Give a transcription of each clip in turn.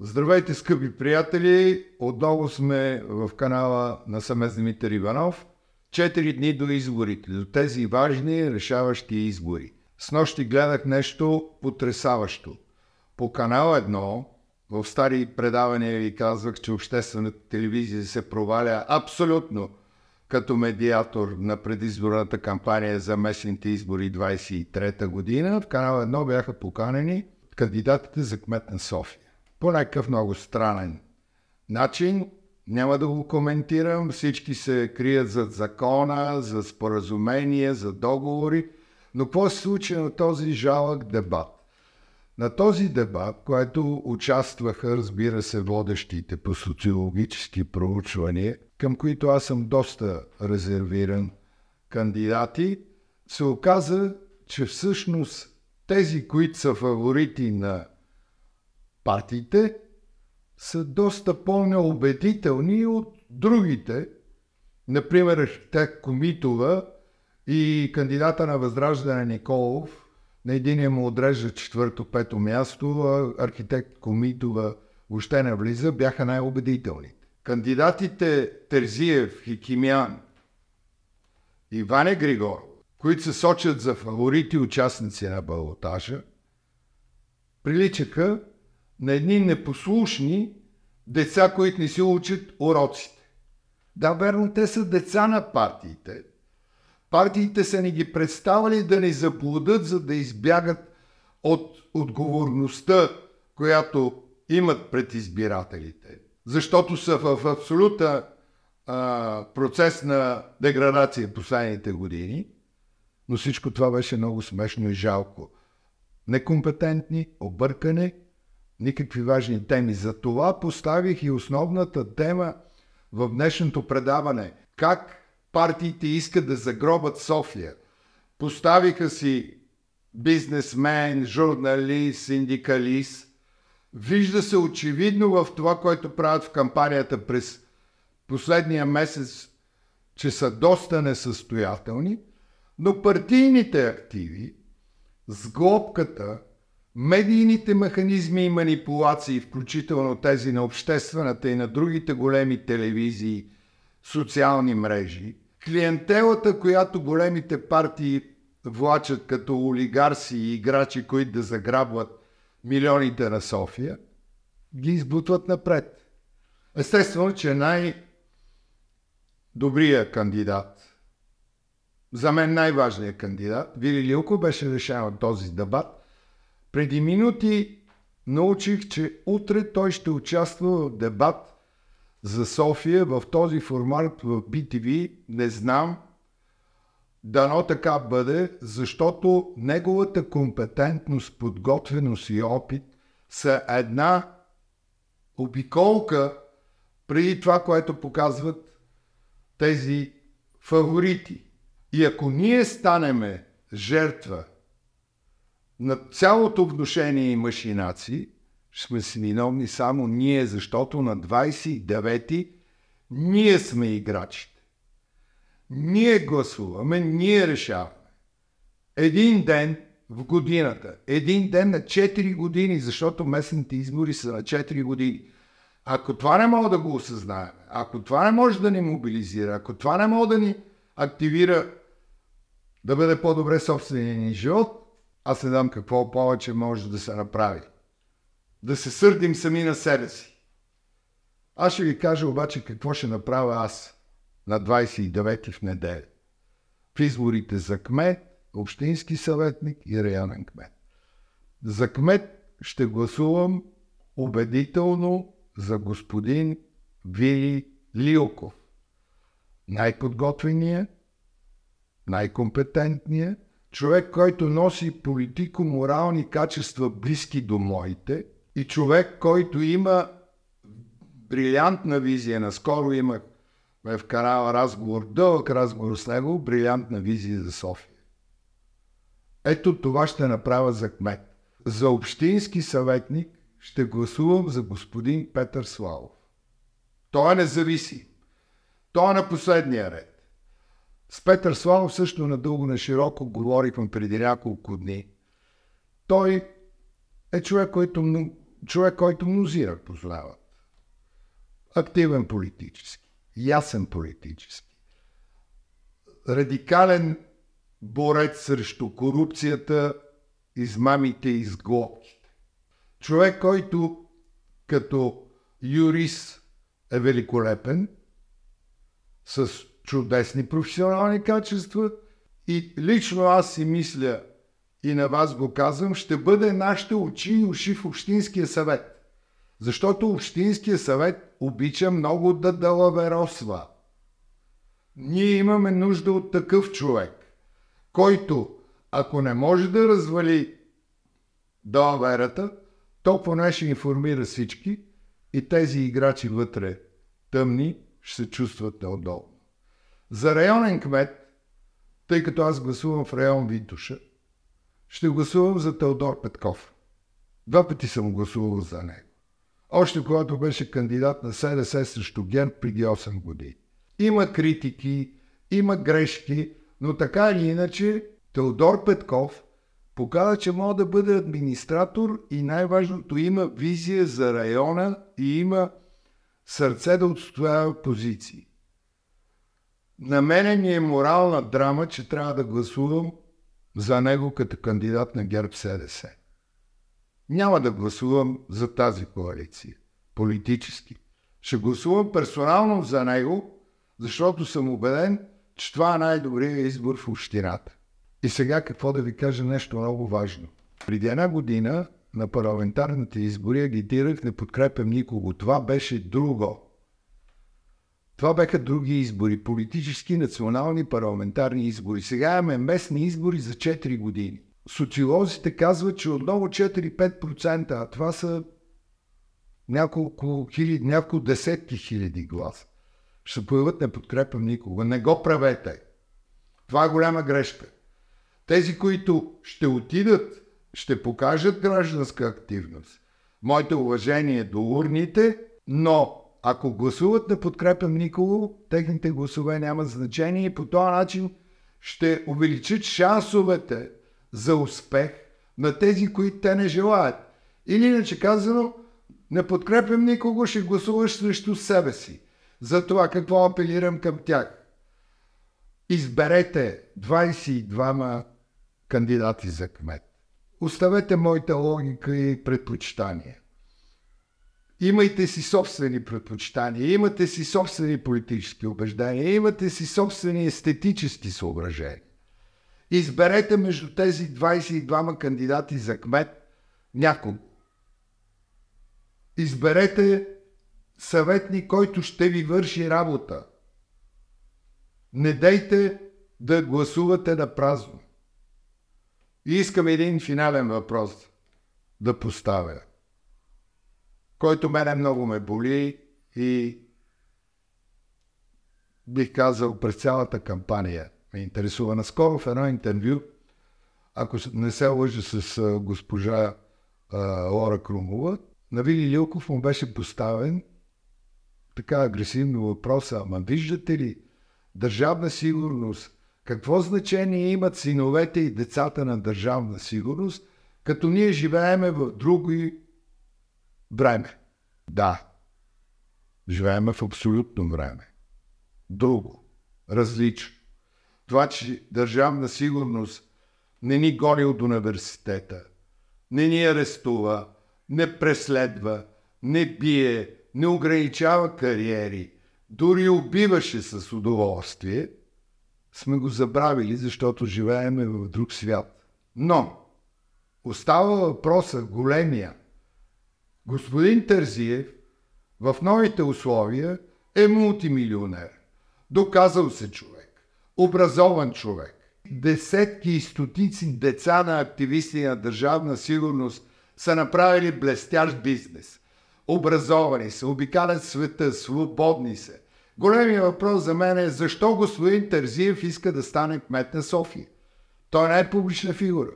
Здравейте, скъпи приятели! Отново сме в канала на Самез Димитър Иванов. 4 дни до изборите, до тези важни, решаващи избори. Снощи гледах нещо потресаващо. По канал 1, в стари предавания ви казвах, че обществената телевизия се проваля абсолютно като медиатор на предизборната кампания за местните избори 23-та година. В канал 1 бяха поканени кандидатите за кмет на София. По някакъв много странен начин, няма да го коментирам, всички се крият зад закона, за споразумения, за договори, но какво се случи на този жалък дебат? На този дебат, който участваха, разбира се, водещите по социологически проучвания, към които аз съм доста резервиран кандидати, се оказа, че всъщност тези, които са фаворити на партиите, са доста по-неубедителни от другите. Например, архитект Комитова и кандидата на Възраждане Николов. На единия му отрежда 4-5 място, а архитект Комитова въобще не влиза, бяха най-убедителни. Кандидатите Терзиев, Хикимян и Ваня Григоров, които се сочат за фаворити участници на балотажа, приличаха на едни непослушни деца, които не си учат уроците. Да, верно, те са деца на партиите. Партиите са ни ги представили да ни заблудят, за да избягат от отговорността, която имат пред избирателите. Защото са в абсолютен процес на деградация последните години, но всичко това беше много смешно и жалко. Некомпетентни, объркани, никакви важни теми. За това поставих и основната тема в днешното предаване. Как партиите искат да загробят София. Поставиха си бизнесмен, журналист, синдикалист. Вижда се очевидно в това, което правят в кампанията през последния месец, че са доста несъстоятелни, но партийните активи, сглобката, медийните механизми и манипулации, включително тези на обществената и на другите големи телевизии, социални мрежи, клиентелата, която големите партии влачат като олигарси и играчи, които да заграбват милионите на София, ги избутват напред. Естествено, че най-добрият кандидат, за мен най-важният кандидат, Вили Лилков, беше решен от този дебат. Преди минути научих, че утре той ще участва в дебат за София в този формат в BTV. Не знам, дано така бъде, защото неговата компетентност, подготвеност и опит са една обиколка преди това, което показват тези фаворити. И ако ние станеме жертва на цялото внушение и машинации, ще сме си виновни само ние, защото на 29-ти ние сме играчите. Ние гласуваме, ние решаваме. Един ден в годината, един ден на 4 години, защото местните избори са на 4 години. Ако това не мога да го осъзнаем, ако това не може да ни мобилизира, ако това не може да ни активира да бъде по-добре собствения ни живот, аз не дам какво повече може да се направи. Да се сърдим сами на себе си. Аз ще ви кажа обаче какво ще направя аз на 29-ти в неделя. В изборите за кмет, общински съветник и районен кмет. За кмет ще гласувам убедително за господин Вили Лилков. Най-подготвения, най-компетентния, човек, който носи политико-морални качества близки до моите и човек, който има брилянтна визия. Наскоро имах в канала разговор, дълъг разговор с него, брилянтна визия за София. Ето това ще направя за кмет. За общински съветник ще гласувам за господин Петър Славов. Той е независим. Той е на последния ред. С Петър Славов също надълго на широко говорихме преди няколко дни. Той е човек, който човек, който мнозина познават. Активен политически, ясен политически, радикален борец срещу корупцията, измамите и изглобките. Човек, който като юрист е великолепен, с чудесни професионални качества и лично аз си мисля и на вас го казвам, ще бъде нашите очи и уши в Общинския съвет. Защото Общинския съвет обича много да далаверосва. Ние имаме нужда от такъв човек, който, ако не може да развали далаверата, то поне ще информира всички и тези играчи вътре тъмни ще се чувстват неудобно. За районен кмет, тъй като аз гласувам в район Витоша, ще гласувам за Теодор Петков. 2 пъти съм гласувал за него. Още когато беше кандидат на СДС срещу ГЕРБ преди 8 години. Има критики, има грешки, но така или иначе Теодор Петков показа, че може да бъде администратор и най-важното има визия за района и има сърце да отстоява позиции. На мене ми е морална драма, че трябва да гласувам за него като кандидат на ГЕРБ-СДС. Няма да гласувам за тази коалиция, политически. Ще гласувам персонално за него, защото съм убеден, че това е най-добрият избор в общината. И сега какво да ви кажа нещо много важно. Преди 1 година на парламентарните избори агитирах, не подкрепям никого. Това беше друго. Това бяха други избори, политически, национални, парламентарни избори. Сега имаме местни избори за 4 години. Социолозите казват, че отново 4-5%, а това са няколко десетки хиляди гласа. Ще се появят, не подкрепям никога. Не го правете. Това е голяма грешка. Тези, които ще отидат, ще покажат гражданска активност. Моите уважение до урните, но ако гласуват не подкрепям никого, техните гласове нямат значение и по този начин ще увеличат шансовете за успех на тези, които те не желаят. Или иначе казано, не подкрепям никого, ще гласуваш срещу себе си. Затова какво апелирам към тях? Изберете 22 кандидати за кмет. Оставете моята логика и предпочитания. Имайте си собствени предпочитания, имате си собствени политически убеждения, имате си собствени естетически съображения. Изберете между тези 22 кандидати за кмет някого. Изберете съветник, който ще ви върши работа. Не дейте да гласувате на празно. И искам един финален въпрос да поставя, който мене много ме боли и бих казал през цялата кампания ме интересува. Наскоро в едно интервю, ако не се лъжа с госпожа Лора Крумова, на Вили Лилков му беше поставен така агресивно въпроса: ама виждате ли, държавна сигурност, какво значение имат синовете и децата на държавна сигурност, като ние живееме в друго време? Да, живееме в абсолютно време. Друго, различно. Това, че държавна сигурност не ни гони от университета, не ни арестува, не преследва, не бие, не ограничава кариери, дори убиваше с удоволствие, сме го забравили, защото живееме в друг свят. Но остава въпроса големия. Господин Терзиев в новите условия е мултимилионер. Доказал се човек. Образован човек. Десетки и стотици деца на активисти на държавна сигурност са направили блестящ бизнес. Образовани са, обикалят света, свободни са. Големият въпрос за мен е защо господин Терзиев иска да стане кмет на София. Той не е публична фигура.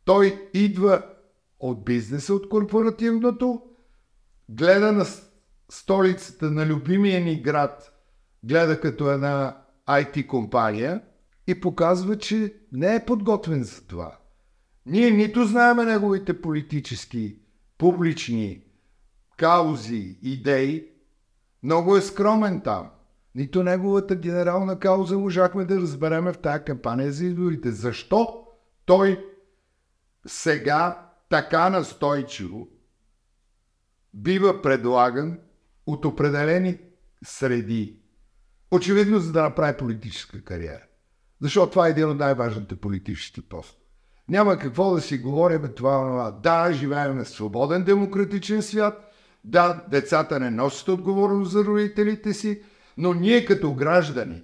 Той идва от бизнеса, от корпоративното, гледа на столицата на любимия ни град, гледа като една IT компания и показва, че не е подготвен за това. Ние нито знаем неговите политически публични каузи, идеи, много е скромен там. Нито неговата генерална кауза можахме да разбереме в тази кампания за изборите. Защо той сега така настойчиво бива предлаган от определени среди? Очевидно, за да направи политическа кариера. Защото това е един от най-важните политически постове. Няма какво да си говорим това. Да, живеем в свободен демократичен свят. Да, децата не носят отговорност за родителите си, но ние като граждани,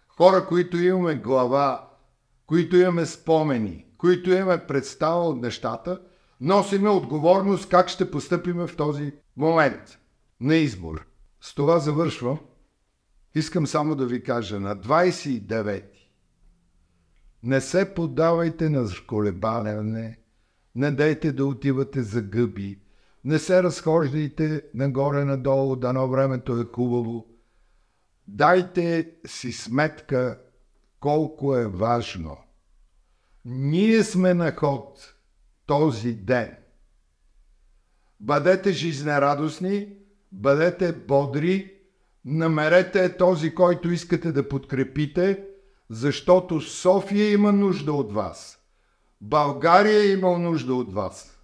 хора, които имаме глава, които имаме спомени, които имаме представа от нещата, носиме отговорност как ще постъпим в този момент на избор. С това завършвам. Искам само да ви кажа, на 29-ти не се поддавайте на колебане, не дайте да отивате за гъби, не се разхождайте нагоре-надолу, дано времето е хубаво. Дайте си сметка колко е важно. Ние сме на ход този ден. Бъдете жизнерадостни, бъдете бодри, намерете този, който искате да подкрепите, защото София има нужда от вас. България има нужда от вас.